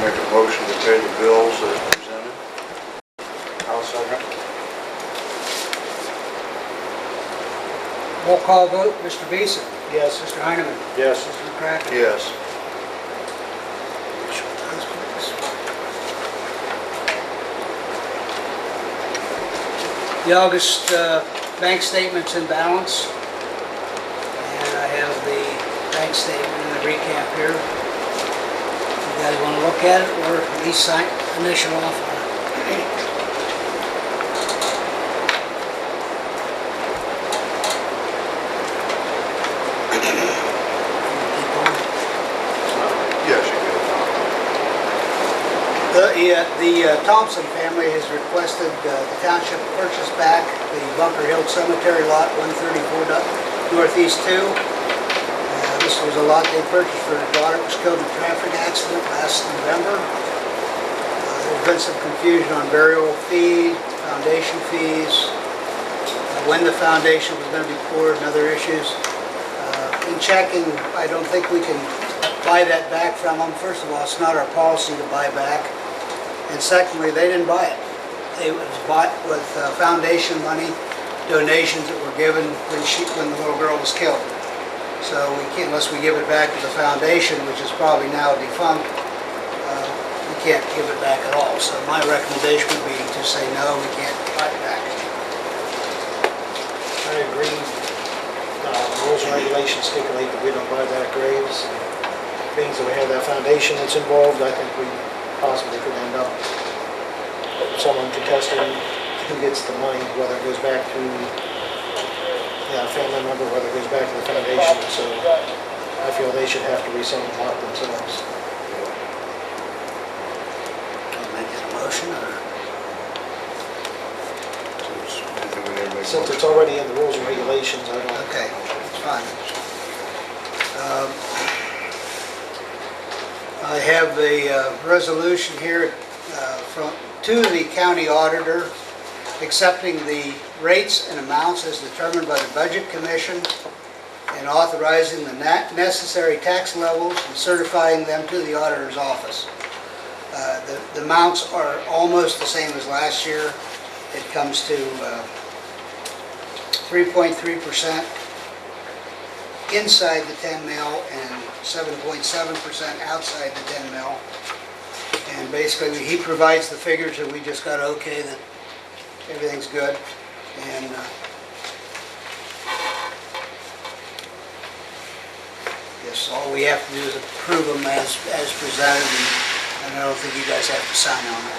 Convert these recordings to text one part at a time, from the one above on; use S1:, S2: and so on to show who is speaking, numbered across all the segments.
S1: Make a motion to pay the bills as presented.
S2: I'll second.
S3: Roll call vote, Mr. Beeson.
S2: Yes.
S3: Mr. Heineman.
S2: Yes.
S3: Mr. McCracken.
S1: Yes.
S3: The August bank statements in balance. And I have the bank statement and the recap here. You guys want to look at it or at least sign, initial off on it?
S1: Yes, you
S3: The Thompson family has requested the township purchase back the Bunker Hill Cemetery Lot 134 Northeast 2. This was a lot they purchased for their daughter who was killed in a traffic accident last November. There's been some confusion on burial fee, foundation fees, when the foundation was going to be poured and other issues. In checking, I don't think we can buy that back from them. First of all, it's not our policy to buy back. And secondly, they didn't buy it. It was bought with foundation money, donations that were given when the little girl was killed. So we can't, unless we give it back to the foundation, which is probably now defunct, we can't give it back at all. So my recommendation would be to say no, we can't buy it back.
S2: I agree. Rules and regulations stipulate that we don't buy back graves. Being that we have that foundation that's involved, I think we possibly could end up someone contesting who gets the money, whether it goes back to a family member, whether it goes back to the foundation. So I feel they should have to rescind the lot themselves.
S3: Can I make that a motion or?
S2: Since it's already in the rules and regulations, I don't.
S3: Okay, that's fine. I have the resolution here to the county auditor accepting the rates and amounts as determined by the Budget Commission and authorizing the necessary tax levels and certifying them to the auditor's office. The amounts are almost the same as last year. It comes to 3.3% inside the 10 mil and 7.7% outside the 10 mil. And basically, he provides the figures and we just got okay that everything's good. And yes, all we have to do is approve them as presented, and I don't think you guys have to sign on it.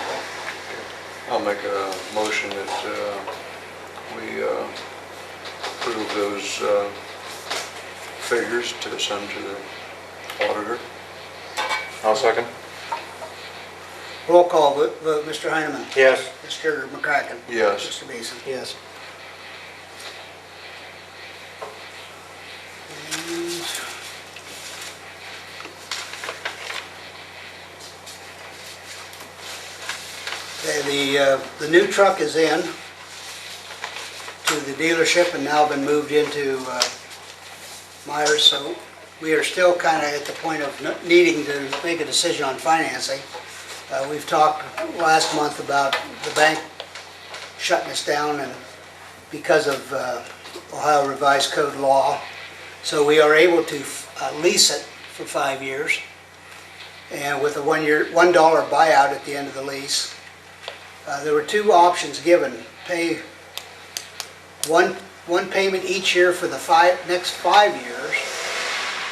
S1: I'll make a motion that we approve those figures to send to the auditor.
S4: I'll second.
S3: Roll call vote, Mr. Heineman.
S4: Yes.
S3: Mr. McCracken.
S1: Yes.
S3: Mr. Beeson.
S2: Yes.
S3: The new truck is in to the dealership and now been moved into Myers, so we are still kind of at the point of needing to make a decision on financing. We've talked last month about the bank shutting us down and because of Ohio Revised Code law. So we are able to lease it for 5 years and with a $1 buyout at the end of the lease. There were two options given: pay one payment each year for the next 5 years,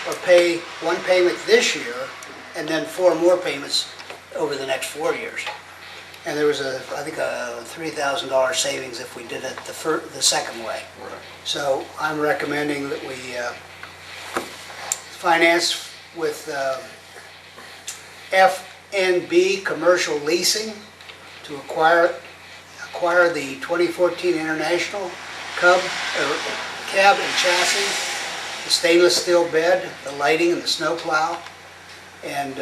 S3: or pay one payment this year and then 4 more payments over the next 4 years. And there was I think a $3,000 savings if we did it the second way.
S1: Right.
S3: So I'm recommending that we finance with FNB Commercial Leasing to acquire the 2014 International cab and chassis, the stainless steel bed, the lighting, and the snow plow. And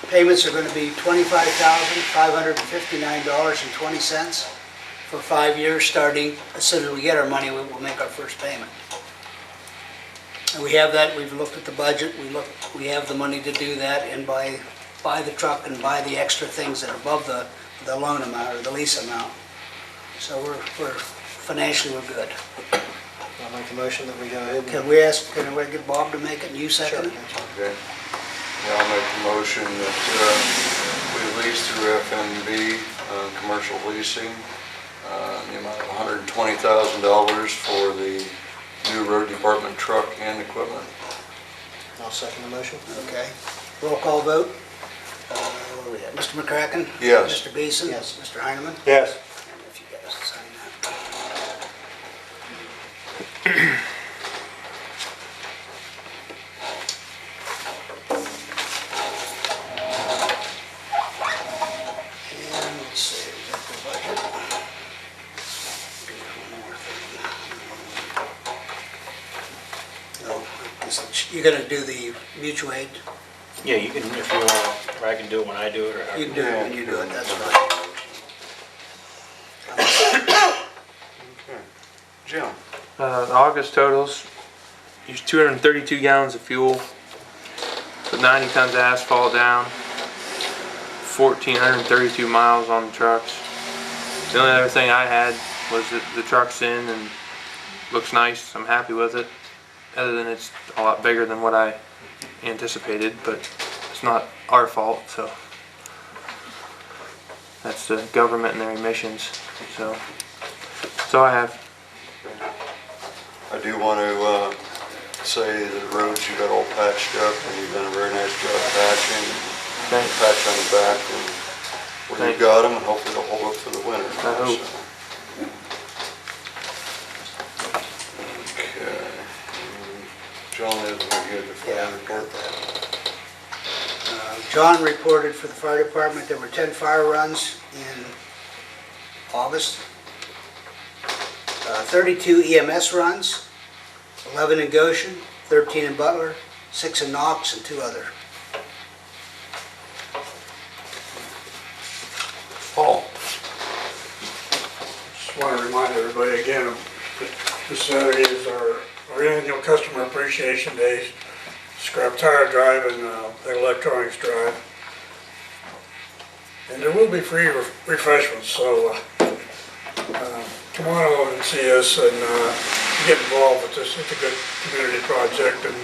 S3: payments are going to be $25,559.20 for 5 years, starting as soon as we get our money. We'll make our first payment. And we have that. We've looked at the budget. We have the money to do that, and by buy the truck and buy the extra things that are above the loan amount or the lease amount. So we're financially, we're good.
S2: I'll make the motion that we go ahead and...
S3: Can we get Bob to make it and you second it?
S1: Okay. Yeah, I'll make the motion that we lease through FMB, commercial leasing, in the amount of $120,000 for the new road department truck and equipment.
S2: I'll second the motion.
S3: Okay. Roll call vote. What are we at? Mr. McCracken?
S1: Yes.
S3: Mr. Beeson?
S2: Yes.
S3: Mr. Heineman?
S4: Yes.
S3: And if you guys sign that. And let's see, is that the budget? One more thing. You're gonna do the mutual aid?
S5: Yeah, you can, if you want, or I can do it when I do it, or
S3: You can do it when you do it, that's fine.
S1: Okay. Jim?
S6: The August totals, used 232 gallons of fuel, put 90 tons of asphalt down, 1,432 miles on the trucks. The only other thing I had was that the truck's in and looks nice, I'm happy with it. Other than it's a lot bigger than what I anticipated, but it's not our fault, so. That's the government and their emissions, so. That's all I have.
S1: I do want to say the roads you got all patched up, and you've done a very nice job patching.
S6: Thanks.
S1: Patch on the back, and where you
S6: Thanks.
S1: got them, and hopefully they'll hold up for the winter.
S6: I hope.
S1: Okay. John is very good at the
S3: Yeah,
S1: fire
S3: I've got
S1: report.
S3: that. John reported for the fire department, there were 10 fire runs in August. 32 EMS runs, 11 in Goshen, 13 in Butler, 6 in Knox, and 2 other.
S1: Paul?
S7: Just want to remind everybody again, this Saturday is our annual Customer Appreciation Day, scrap tire drive and the electronics drive. And there will be free refreshments, so come on over and see us and get involved with this. It's a good community project, and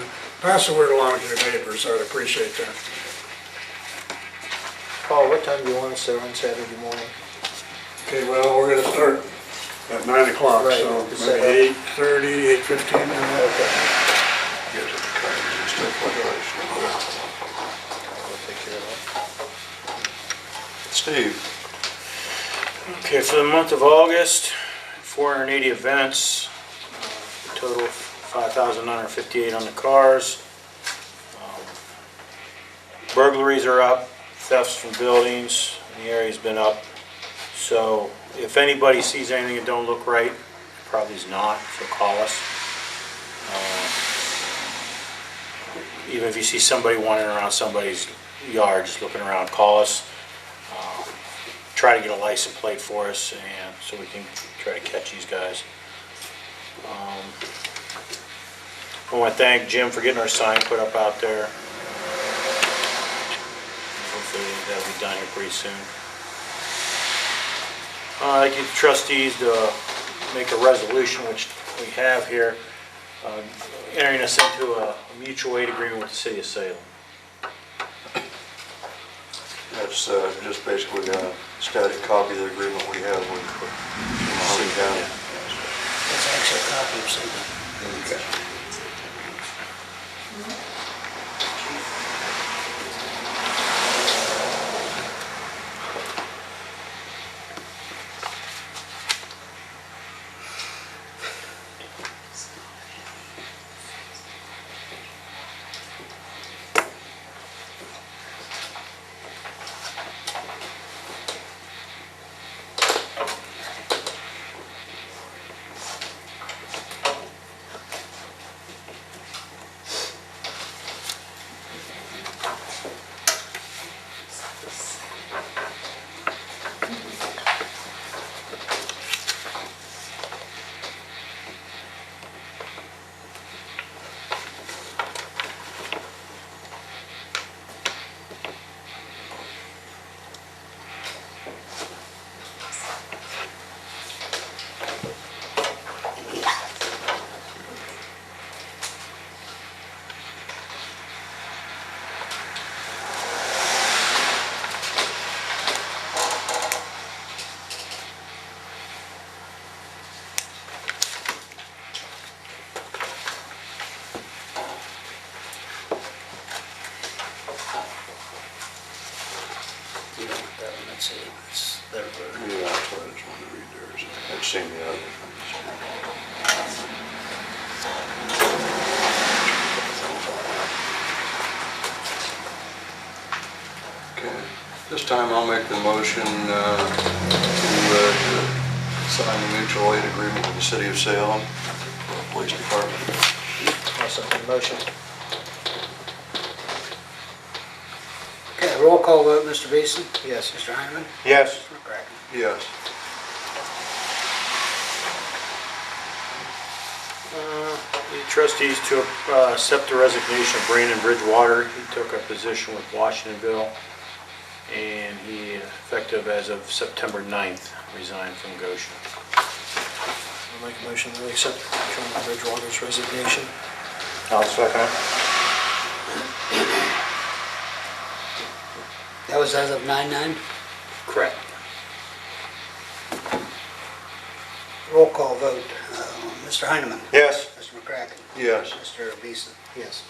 S7: pass the word along to your neighbors. I'd appreciate that.
S2: Paul, what time do you want us there on Saturday morning?
S7: Okay, well, we're going to start at 9 o'clock,
S2: Right,
S7: so
S2: to set
S7: maybe
S2: up.
S7: 8:30, 8:15.
S1: Gives it the tracks and stuff like that.
S2: We'll take care of that.
S1: Steve?
S5: Okay, for the month of August, 480 events, total 5,958 on the cars. Burglaries are up, thefts from buildings in the area's been up. So if anybody sees anything that don't look right, it probably is not, so call us. Even if you see somebody wandering around somebody's yard, just looking around, call us. Try to get a license plate for us, and so we can try to catch these guys. I want to thank Jim for getting our sign put up out there. Hopefully that'll be done here pretty soon. I'd like you trustees to make a resolution, which we have here, entering us into a mutual aid agreement with the city of Salem.
S1: That's just basically a static copy of the agreement we have with Mahoney County.
S3: That's actually a copy of something.
S1: Okay.
S3: let's see, it's their version.
S1: Yeah, that's what I just wanted to read theirs. I've seen the others. Okay, this time I'll make the motion to sign the mutual aid agreement with the city of Salem for the police department.
S2: I'll second the motion.
S3: Okay, roll call vote, Mr. Beeson?
S2: Yes.
S3: Mr. Heineman?
S5: Yes.
S3: Mr. McCracken?
S1: Yes.
S5: The trustees to accept the resignation of Brandon Bridgewater. He took a position with Washingtonville, and he, effective as of September 9th, resigned from Goshen.
S2: I'll make a motion that we accept Colonel Bridgewater's resignation.
S5: I'll second it.
S3: That was as of 9/9?
S5: Correct.
S3: Roll call vote, Mr. Heineman?
S5: Yes.
S3: Mr. McCracken?
S1: Yes.
S3: Mr. Beeson?
S2: Yes.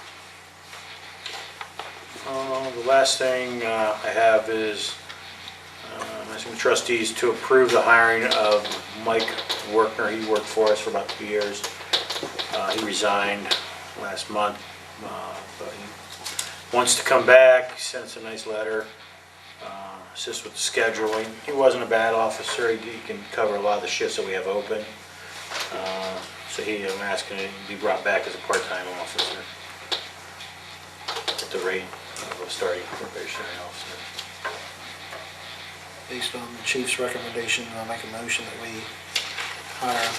S5: The last thing I have is asking the trustees to approve the hiring of Mike Workner. He worked for us for about 2 years. He resigned last month, but he wants to come back. He sent us a nice letter, assist with the scheduling. He wasn't a bad officer. He can cover a lot of the shifts that we have open. So I'm asking him to be brought back as a part-time officer at the rate of a starting probationary officer.
S2: Based on the chief's recommendation, I'll make a motion that we hire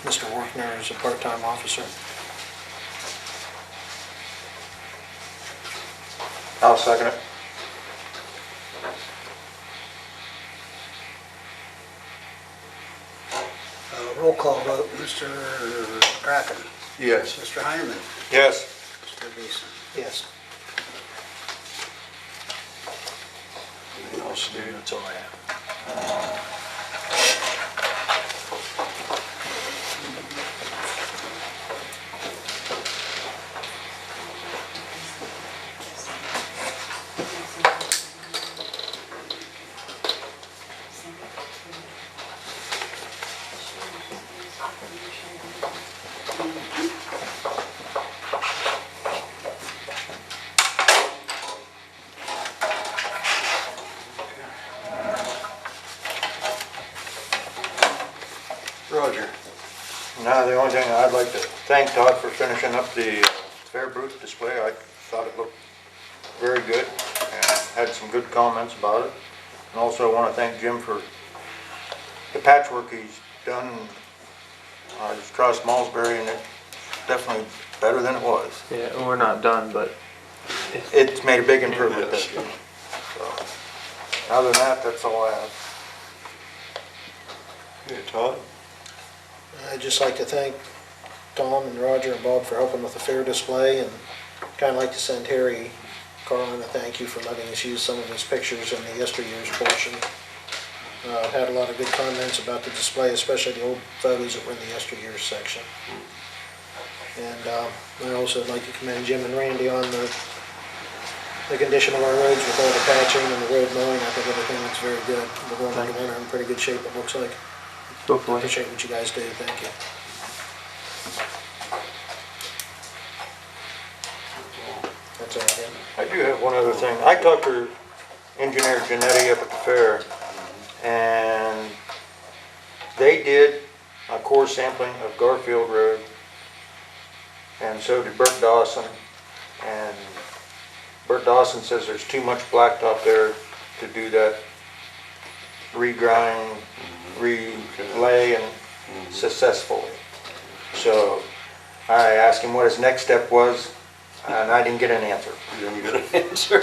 S2: Mr. Workner as a part-time officer.
S5: I'll second it.
S3: Roll call vote, Mr. McCracken?
S1: Yes.
S3: Mr. Heineman?
S5: Yes.
S3: Mr. Beeson?
S2: Yes.
S1: Anything else, Steve?
S5: That's all I have.
S1: Roger.
S8: No, the only thing I'd like to thank Todd for finishing up the fair booth display. I thought it looked very good and had some good comments about it. And also I want to thank Jim for the patchwork he's done. I just crossed Malmesbury and it's definitely better than it was.
S6: Yeah, we're not done, but
S8: It's made a big improvement.
S1: Yes.
S8: So, other than that, that's all I have.
S1: Okay, Todd?
S2: I'd just like to thank Tom and Roger and Bob for helping with the fair display, and kind of like to send Harry Carlin a thank you for letting us use some of his pictures in the yesteryear's portion. Had a lot of good comments about the display, especially the old photos that were in the yesteryear's section. And I also would like to commend Jim and Randy on the condition of our roads with all the patching and the road mowing. I think everything looks very good. We're going into winter in pretty good shape, it looks like.
S6: hopefully.
S2: Appreciate what you guys do, thank you. That's all I have.
S8: I do have one other thing. I talked to Engineer Janetti up at the fair, and they did a core sampling of Garfield Road, and so did Bert Dawson. And Bert Dawson says there's too much blacktop there to do that regrind, relay and successfully. So I asked him what his next step was, and I didn't get an answer.
S1: You didn't get an answer.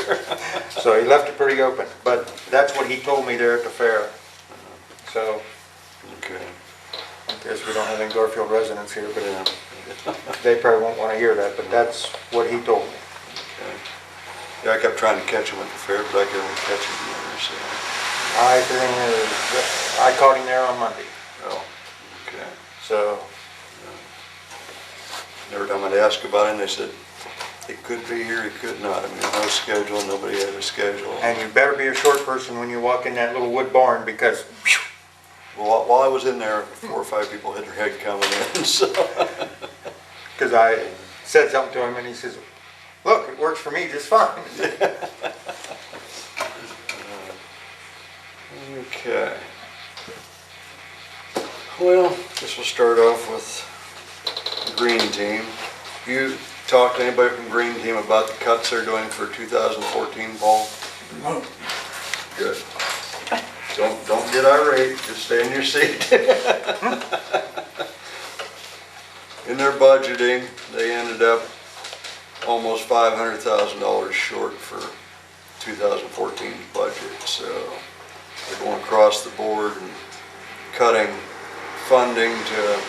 S8: So he left it pretty open, but that's what he told me there at the fair. So
S1: Okay.
S8: I guess we don't have any Garfield residents here, but they probably won't want to hear that, but that's what he told me.
S1: Okay. Yeah, I kept trying to catch him at the fair, but I could only catch him there, so.
S8: I think I caught him there on Monday,
S1: Oh, okay.
S8: so
S1: Every time I'd ask about him, they said He could be here, he could not. I mean, no schedule, nobody had a schedule.
S8: And you better be a short person when you walk in that little wood barn because
S1: Well, while I was in there, 4 or 5 people hit their head coming in, so.
S8: Because I said something to him and he says, look, it works for me just fine.
S1: Okay. Well, guess we'll start off with the Green Team. You talked to anybody from Green Team about the cuts they're doing for 2014, Paul?
S7: No,
S1: Good. Don't get irate, just stay in your seat. In their budgeting, they ended up almost $500,000 short for 2014 budget, so they're going across the board and cutting funding to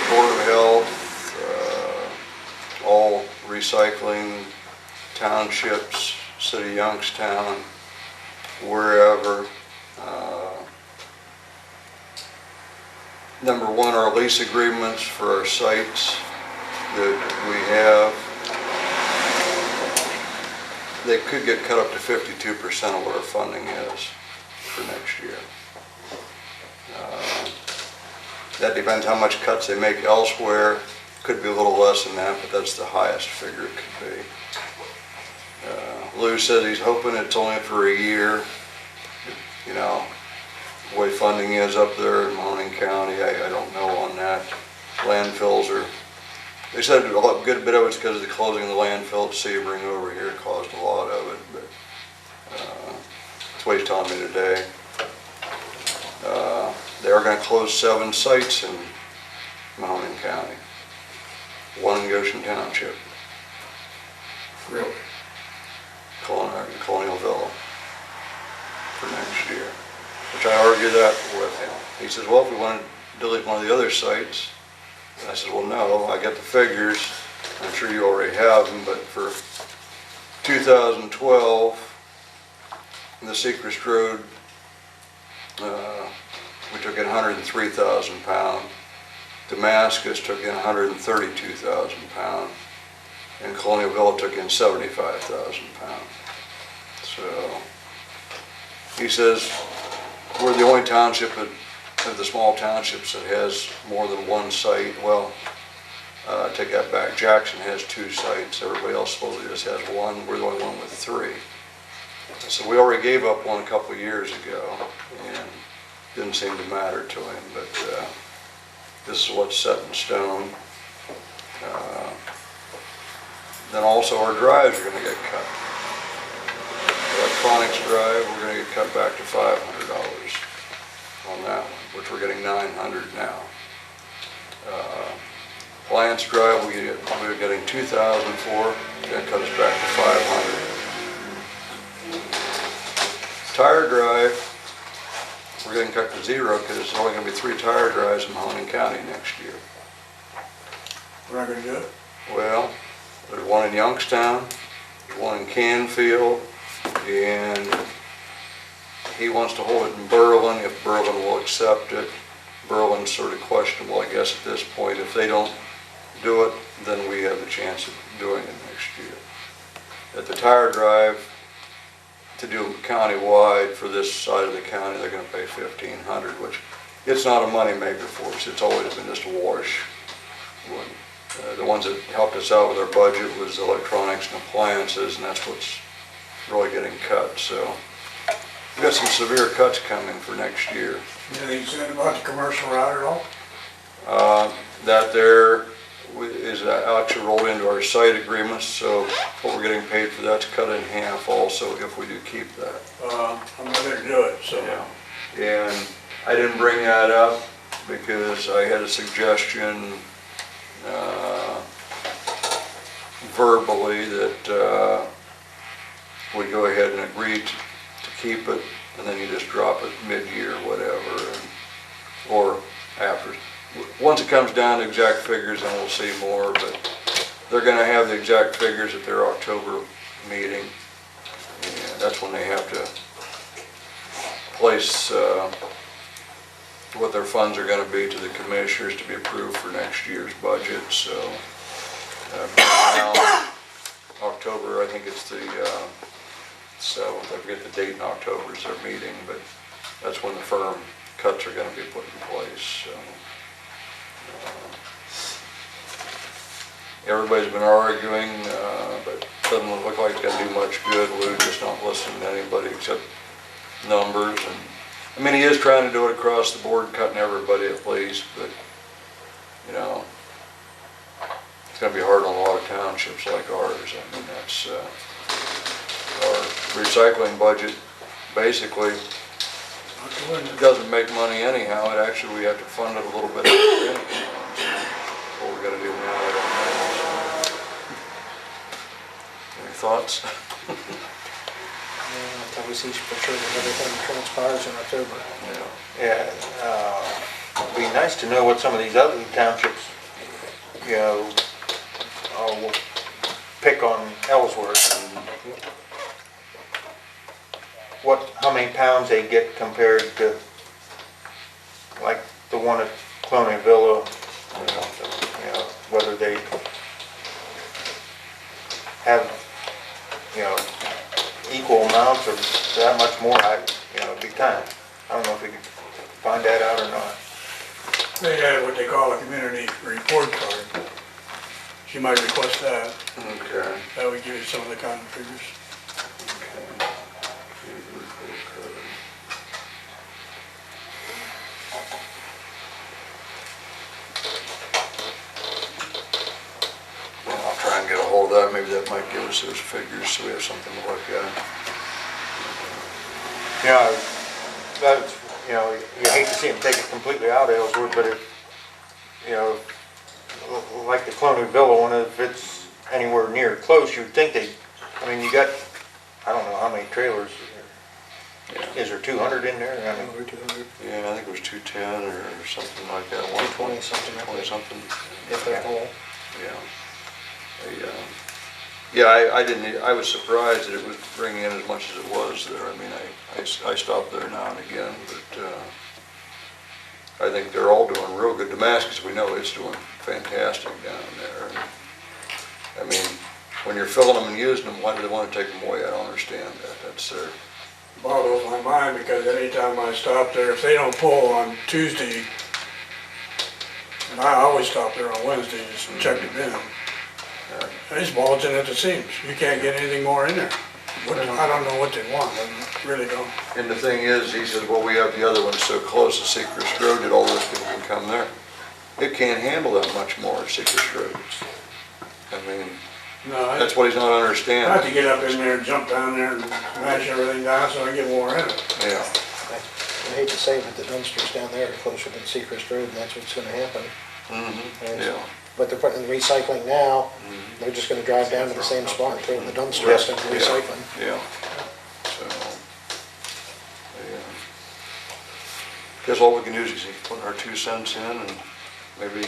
S1: Board of Health, all recycling townships, City of Youngstown, wherever. Number one, our lease agreements for our sites that we have, they could get cut up to 52% of what our funding is for next year. That depends how much cuts they make elsewhere. Could be a little less than that, but that's the highest figure it could be. Lou says he's hoping it's only for a year. You know, the way funding is up there in Mahoning County, I don't know on that. Landfills are, they said a good bit of it's because of the closing of the landfill at Sebring over here caused a lot of it, but that's what he's telling me today. They are going to close 7 sites in Mahoning County. 1 in Goshen Township,
S7: really.
S1: Colonial Villa, for next year. Which I argued that with him. He says, well, if we want to delete one of the other sites, and I said, well, no, I got the figures. I'm sure you already have them, but for 2012, the Sechrist Road, we took in 103,000 pounds. Damascus took in 132,000 pounds. And Colonial Villa took in 75,000 pounds. So, he says, we're the only township of the small townships that has more than one site. Well, take that back. Jackson has 2 sites. Everybody else supposedly just has 1. We're the only one with 3. So we already gave up one a couple of years ago, and didn't seem to matter to him. But this is what's set in stone. Then also our drives are going to get cut. Electronics drive, we're going to get cut back to $500 on that one, which we're getting $900 now. Lance drive, we were getting $2,000 for, going to cut us back to $500. Tire drive, we're getting cut to 0 because there's only going to be 3 tire drives in Mahoning County next year.
S7: We're not gonna do it?
S1: Well, there's 1 in Youngstown, there's 1 in Canfield, and he wants to hold it in Berlin if Berlin will accept it. Berlin's sort of questionable, I guess, at this point. If they don't do it, then we have the chance of doing it next year. At the tire drive, to do countywide for this side of the county, they're going to pay $1,500, which it's not a money maker for us. It's always been just a wash. The ones that helped us out with our budget was electronics and appliances, and that's what's really getting cut. So we've got some severe cuts coming for next year.
S7: Anything said about the commercial route at all?
S1: That there is actually rolled into our site agreements, so what we're getting paid for that's cut in half also if we do keep that.
S7: I'm not gonna do it, so.
S1: Yeah. And I didn't bring that up because I had a suggestion verbally that we go ahead and agree to keep it, and then you just drop it mid-year, whatever, or after. Once it comes down to exact figures, then we'll see more, but they're going to have the exact figures at their October meeting, and that's when they have to place what their funds are going to be to the commissioners to be approved for next year's budget. So now October, I think it's the 7th, I forget the date in October is their meeting, but that's when the firm cuts are gonna be put in place, so. Everybody's been arguing, but doesn't look like it's gonna do much good. Lou just not listening to anybody except numbers, and, I mean, he is trying to do it across the board, cutting everybody at least, but, you know, it's gonna be hard on a lot of townships like ours. I mean, that's, our recycling budget basically doesn't make money anyhow. It actually, we have to fund it a little bit extra anyhow. So what we're gonna do now, I don't know. Any thoughts?
S2: Until we see for sure that everything transpires in October.
S1: Yeah.
S8: Yeah, it'd be nice to know what some of these other townships, you know, will pick on Ellsworth and how many pounds they get compared to, like, the one at Cloning Villa, you know, whether they have, you know, equal amounts or that much more. You know, it'd be time. I don't know if we could find that out or not.
S7: They have what they call a community report card. You might request that.
S1: Okay.
S7: That would give you some of the kind of figures.
S1: I'll try and get a hold of that. Maybe that might give us those figures so we have something to look at.
S8: Yeah, that's, you know, you hate to see them take it completely out of Ellsworth, but it, you know, like the Cloning Villa one, if it's anywhere near close, you'd think they, I mean, you got, I don't know how many trailers. Is there 200 in there? I mean,
S2: Over 200,
S1: Yeah, I think it was 210 or something like that.
S2: 220 something like
S1: 20
S2: that.
S1: something.
S2: If they're full.
S1: Yeah. Yeah, I didn't, I was surprised that it was bringing in as much as it was there. I mean, I stopped there now and again, but I think they're all doing real good. Damascus, we know it's doing fantastic down there. And, I mean, when you're filling them and using them, why do they want to take them away? I don't understand that. That's their...
S7: Boggles my mind, because anytime I stop there, if they don't pull on Tuesday, and I always stop there on Wednesday just to check the bin, it's bulging at the seams. You can't get anything more in there. I don't know what they want, I really don't.
S1: And the thing is, he says, well, we have the other one so close to Secret Road that all those people can come there. It can't handle that much more at Secret Road. I mean,
S7: No,
S1: that's what he's not
S7: I have
S1: understanding.
S7: to get up in there and jump down there and smash everything down so I get more in it.
S1: Yeah,
S2: I hate to say it, but the dumpsters down there are closer than Seacrest Road, and that's what's gonna happen. And-
S1: yeah.
S2: But they're putting in recycling now, they're just gonna drive down to the same spot and throw it in the dumpster
S1: Yes,
S2: instead of
S1: yeah.
S2: recycling.
S1: Yeah. So, yeah. Guess all we can do is put our 2 cents in and maybe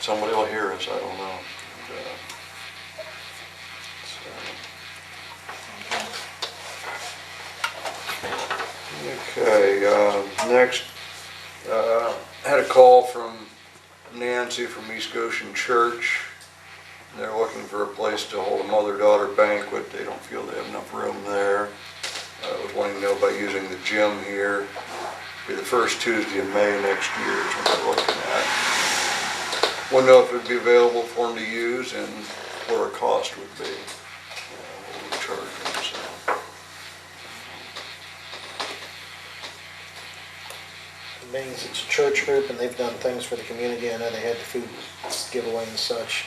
S1: somebody will hear us, I don't know. Okay, next, had a call from Nancy from East Goshen Church. They're looking for a place to hold a mother-daughter banquet. They don't feel they have enough room there. Was wanting to know about using the gym here. Be the first Tuesday of May next year is what they're looking at. Want to know if it would be available for them to use and what our cost would be. What we would charge them, so.
S2: Being as it's a church group and they've done things for the community, I know they had the food giveaway and such.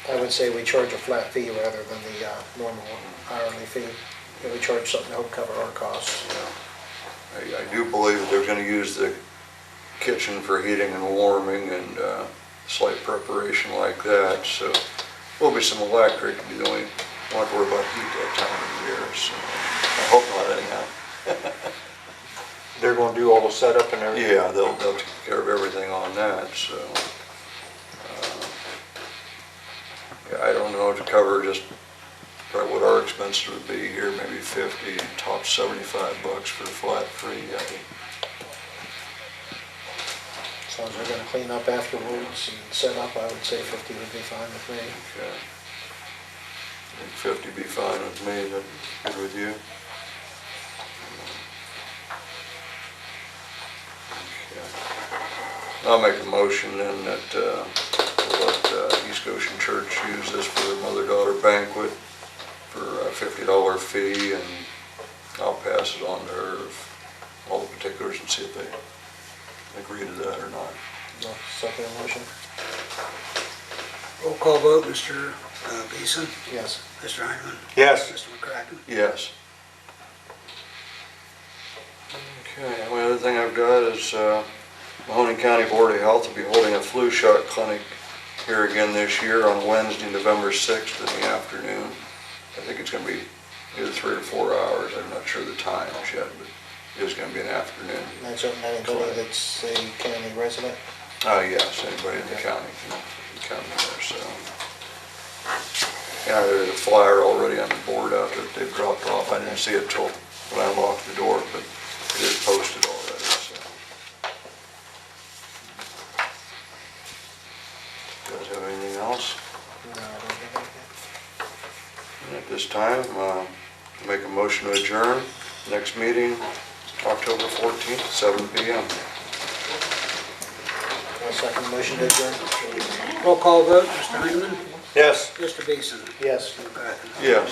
S2: I would say we charge a flat fee rather than the normal hourly fee. We charge something to help cover our costs.
S1: I do believe that they're going to use the kitchen for heating and warming and slight preparation like that. So there'll be some electric. You don't have to worry about heat that time of year. So I hope not anyhow.
S8: they're gonna do all the setup and everything.
S1: Yeah, they'll take care of everything on that. So yeah, I don't know, to cover just probably what our expenses would be here, maybe 50, top $75 for flat fee.
S2: As long as they're gonna clean up afterwards and set up, I would say 50 would be fine with me.
S1: Okay. 50 be fine with me, is that good with you? Okay. I'll make a motion then that we'll let East Goshen Church use this for their mother-daughter banquet for a $50 fee, and I'll pass it on to her, all the particulars, and see if they agree to that or not.
S2: I'll second the motion.
S3: Roll call vote, Mr. Beeson,
S2: Yes.
S3: Mr. Heineman,
S8: Yes.
S3: Mr. McCracken.
S1: Yes. Okay, the only other thing I've got is Mahoning County Board of Health will be holding a flu shot clinic here again this year on Wednesday, November 6th in the afternoon. I think it's going to be either 3 or 4 hours. I'm not sure the times yet, but it is going to be an afternoon.
S2: That's open to anybody that's a county resident?
S1: Yes, anybody in the county can come there, so. Yeah, there's a flyer already on the board out there that they've dropped off. I didn't see it till when I locked the door, but it is posted already, so. You guys have anything else?
S2: No, I don't think anything.
S1: And at this time, make a motion to adjourn. Next meeting, October 14th, 7 p.m.
S2: I'll second the motion to adjourn.
S3: Roll call vote, Mr. Heineman,
S8: Yes.
S3: Mr. Beeson,
S2: Yes.
S3: Mr. McCracken.
S1: Yes.